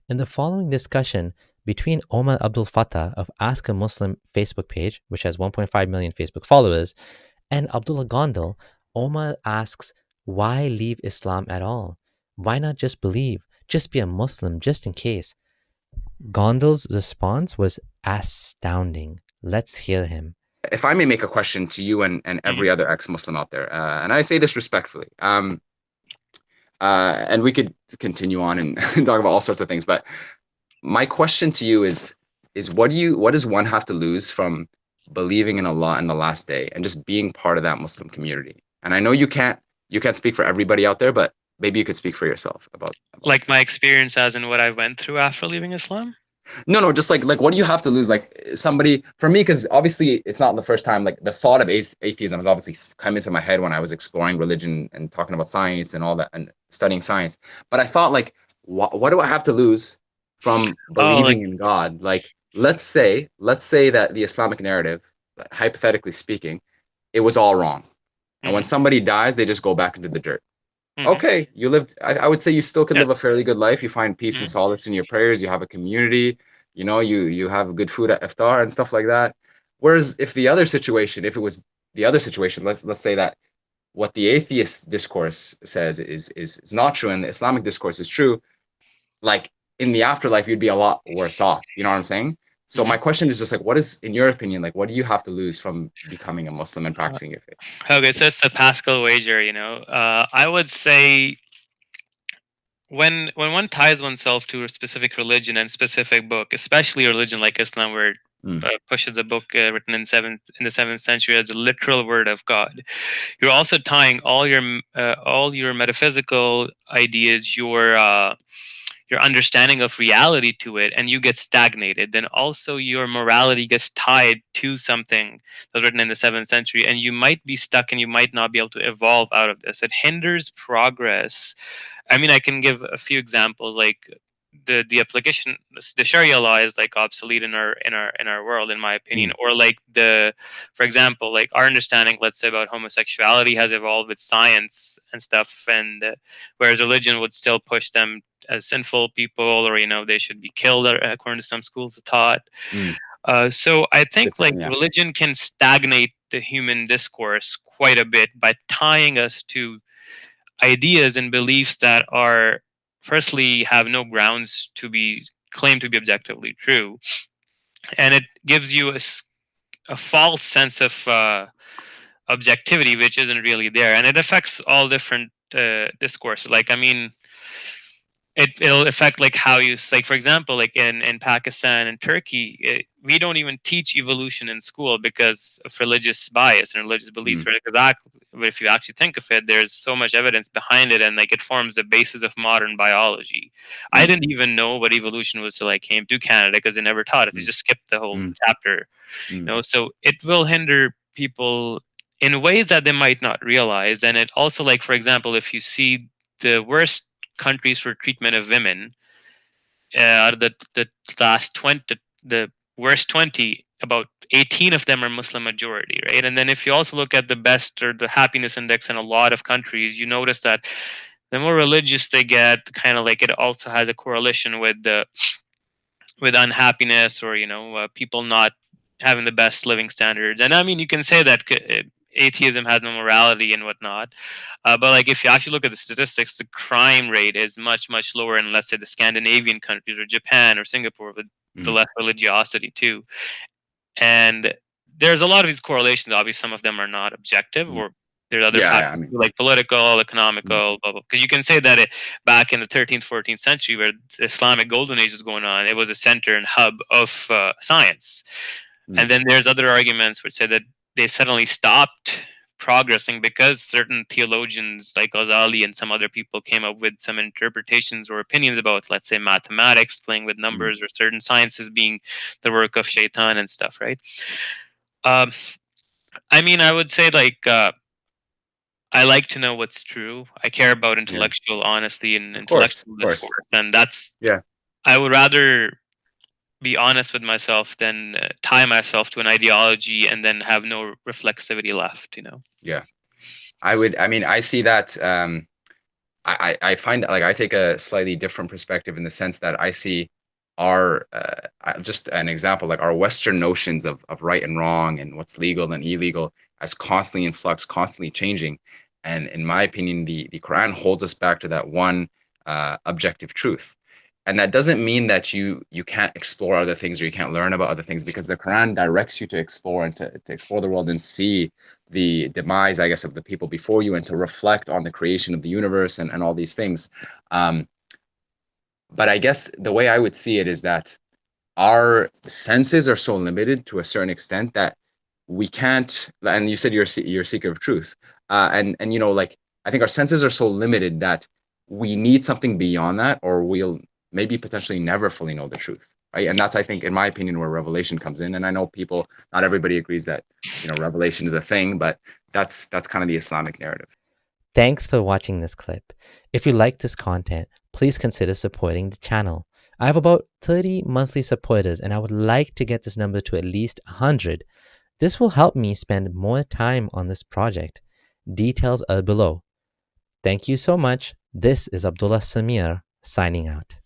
In the following discussion between Omar Abdul Fatah of Ask a Muslim Facebook page, which has 1.5 million Facebook followers, and Abdullah Gondal, Omar asks, why leave Islam at all? Why not just believe? Just be a Muslim, just in case. Gondal's response was astounding. Let's hear him. If I may make a question to you and every other ex-Muslim out there, and I say this respectfully, and we could continue on and talk about all sorts of things, but my question to you is what does one have to lose from believing in Allah in the last day and just being part of that Muslim community? And I know you can't speak for everybody out there, but maybe you could speak for yourself about Like my experience as in what I went through after leaving Islam? No, just like what do you have to lose? Like somebody for me, because obviously it's not the first time. Like the thought of atheism has obviously come into my head when I was exploring religion and talking about science and all that and studying science. But I thought like, what do I have to lose from Oh, like believing in God? Like let's say that the Islamic narrative, hypothetically speaking, it was all wrong. And when mhm, somebody dies, they just go back into the dirt. mhm, Okay, you lived. I would say you still could yeah, live a fairly good life. You find peace and mhm, solace in your prayers. You have a community. You have good food at iftar and stuff like that. Whereas if it was the other situation, let's say that what the atheist discourse says is not true, and the Islamic discourse is true. Like in the afterlife, you'd be a lot worse off. You know what I'm saying? So mhm. my question is just like, what is, in your opinion, like, what do you have to lose from becoming a Muslim and Uh, practicing your faith? Okay, so it's the Pascal wager, you know. I would say when one ties oneself to a specific religion and specific book, especially a religion like Islam, where it Mm, pushes a book written in the seventh century as the literal word of God, you're also tying all your metaphysical ideas, your understanding of reality to it, and you get stagnated. Then also your morality gets tied to something that was written in the seventh century, and you might be stuck and you might not be able to evolve out of this. It hinders progress. I mean, I can give a few examples. Like the application, the Sharia law is like obsolete in our world, in my opinion. mm, Or like for example, like our understanding, let's say, about homosexuality has evolved with science and stuff, and whereas religion would still push them as sinful people, or they should be killed, according to some schools of thought. mm. So I think like Yeah. religion can stagnate the human discourse quite a bit by tying us to ideas and beliefs that are firstly have no grounds to be claimed to be objectively true, and it gives you a false sense of objectivity which isn't really there, and it affects all different discourses. Like, I mean, it'll affect like how you, like, for example, like in Pakistan and Turkey, we don't even teach evolution in school because of religious bias and religious beliefs, Mm, right? Because if you actually think of it, there's so much evidence behind it, and like it forms the basis of modern biology. I mm, didn't even know what evolution was till I came to Canada, because they never taught us. They mm, just skipped the whole mm, chapter. mm. So it will hinder people in ways that they might not realize. And it also, like, for example, if you see the worst countries for treatment of women, out of the last 20, the worst 20, about 18 of them are Muslim majority, right? And then if you also look at the best, or the happiness index in a lot of countries, you notice that the more religious they get, kind of like it also has a correlation with unhappiness, or people not having the best living standards. And I mean, you can say that atheism has no morality and whatnot, but like if you actually look at the statistics, the crime rate is much much lower in, let's say, the Scandinavian countries or Japan or Singapore, with the Mm. less religiosity too. And there's a lot of these correlations. Obviously, some of them are not objective, Mm. or there's other Yeah, I factors mean, like political, mm, economical, blah blah. Because you can say that back in the 13th, 14th century, where the Islamic Golden Age was going on, it was a center and hub of science. mm, And then there's other arguments which say that they suddenly stopped progressing because certain theologians like Ghazali and some other people came up with some interpretations or opinions about, let's say, mathematics, playing with mm. numbers, or certain sciences being the work of shaitan and stuff, right? Um, I mean, I would say, like, I like to know what's true. I care about Yeah, intellectual honesty and of intellectual course. discourse, and that's, Yeah, I would rather be honest with myself than tie myself to an ideology and then have no reflexivity left. yeah. I mean, I see that. I find like I take a slightly different perspective in the sense that I see our just an example, like our Western notions of right and wrong and what's legal and illegal as constantly in flux, constantly changing. And in my opinion, the Quran holds us back to that one objective truth. And that doesn't mean that you can't explore other things or you can't learn about other things, because the Quran directs you to explore and to explore the world and see the demise, I guess, of the people before you, and to reflect on the creation of the universe and all these things. Um, but I guess the way I would see it is that our senses are so limited to a certain extent that we can't. And you said you're a seeker of truth, and you know, like I think our senses are so limited that we need something beyond that, or we'll maybe potentially never fully know the truth, right? And that's, I think, in my opinion, where revelation comes in. And I know people, not everybody agrees that, you know, revelation is a thing, but that's kind of the Islamic narrative. Thanks for watching this clip. If you like this content, please consider supporting the channel. I have about 30 monthly supporters and I would like to get this number to at least 100. This will help me spend more time on this project. Details are below. Thank you so much. This is Abdullah Samir signing out.